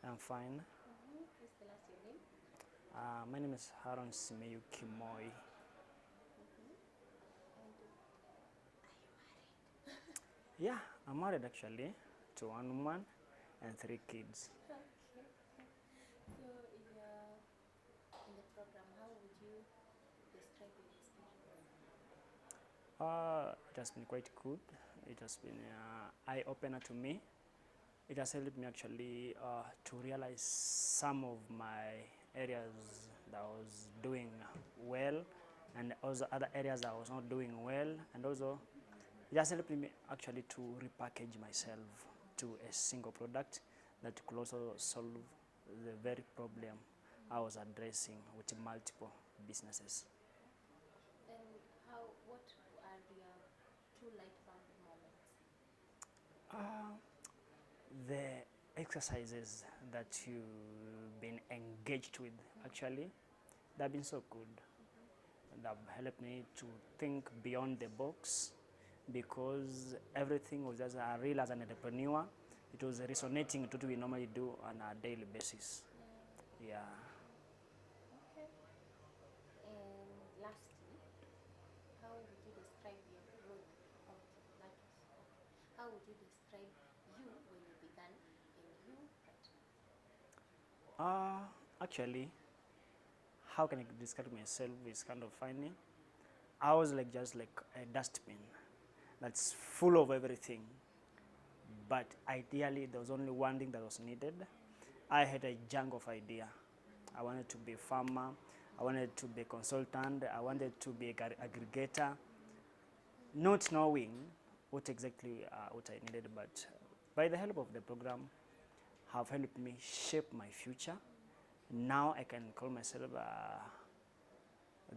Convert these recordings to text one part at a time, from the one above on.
I'm fine. Please tell us your name. My name is Haron Simuyi. And Yeah, I'm married actually to one woman and 3 kids. okay. So in the program, how would you describe your experience? It has been quite good. It has been eye-opener to me. It has helped me actually to realize some of my areas that I was doing well, and also other areas that I was not doing well, and also it has helped me actually to repackage myself to a single product that could also solve the very problem I was addressing with multiple businesses. And what are your two light bulb moments? The exercises that you've been engaged with, actually, they've been so good. They've helped me to think beyond the box because everything was just real as an entrepreneur. It was resonating to what we normally do on a daily basis. Yeah. Okay. And lastly, how would you describe your growth? Okay, that was okay. How would you describe you when you began and you right Actually, how can I describe myself is kind of funny. I was like just like a dustbin that's full of everything. But ideally, there was only one thing that was needed. I had a jungle of idea. I wanted to be a farmer. I wanted to be a consultant. I wanted to be an aggregator. Not knowing what exactly what I needed, but by the help of the program, have helped me shape my future. Now I can call myself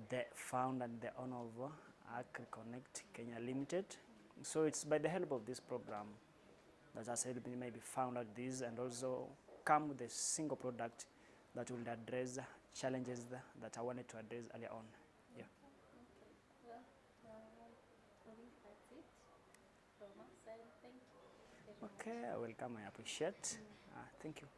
the founder and the owner of Agri Connect Kenya Limited. So it's by the help of this program that has helped me maybe found out this and also come with a single product that will address challenges that I wanted to address earlier on. Yeah. Okay. Well, I think that's it from our side. Thank you very much. Okay, welcome. I appreciate. Thank you.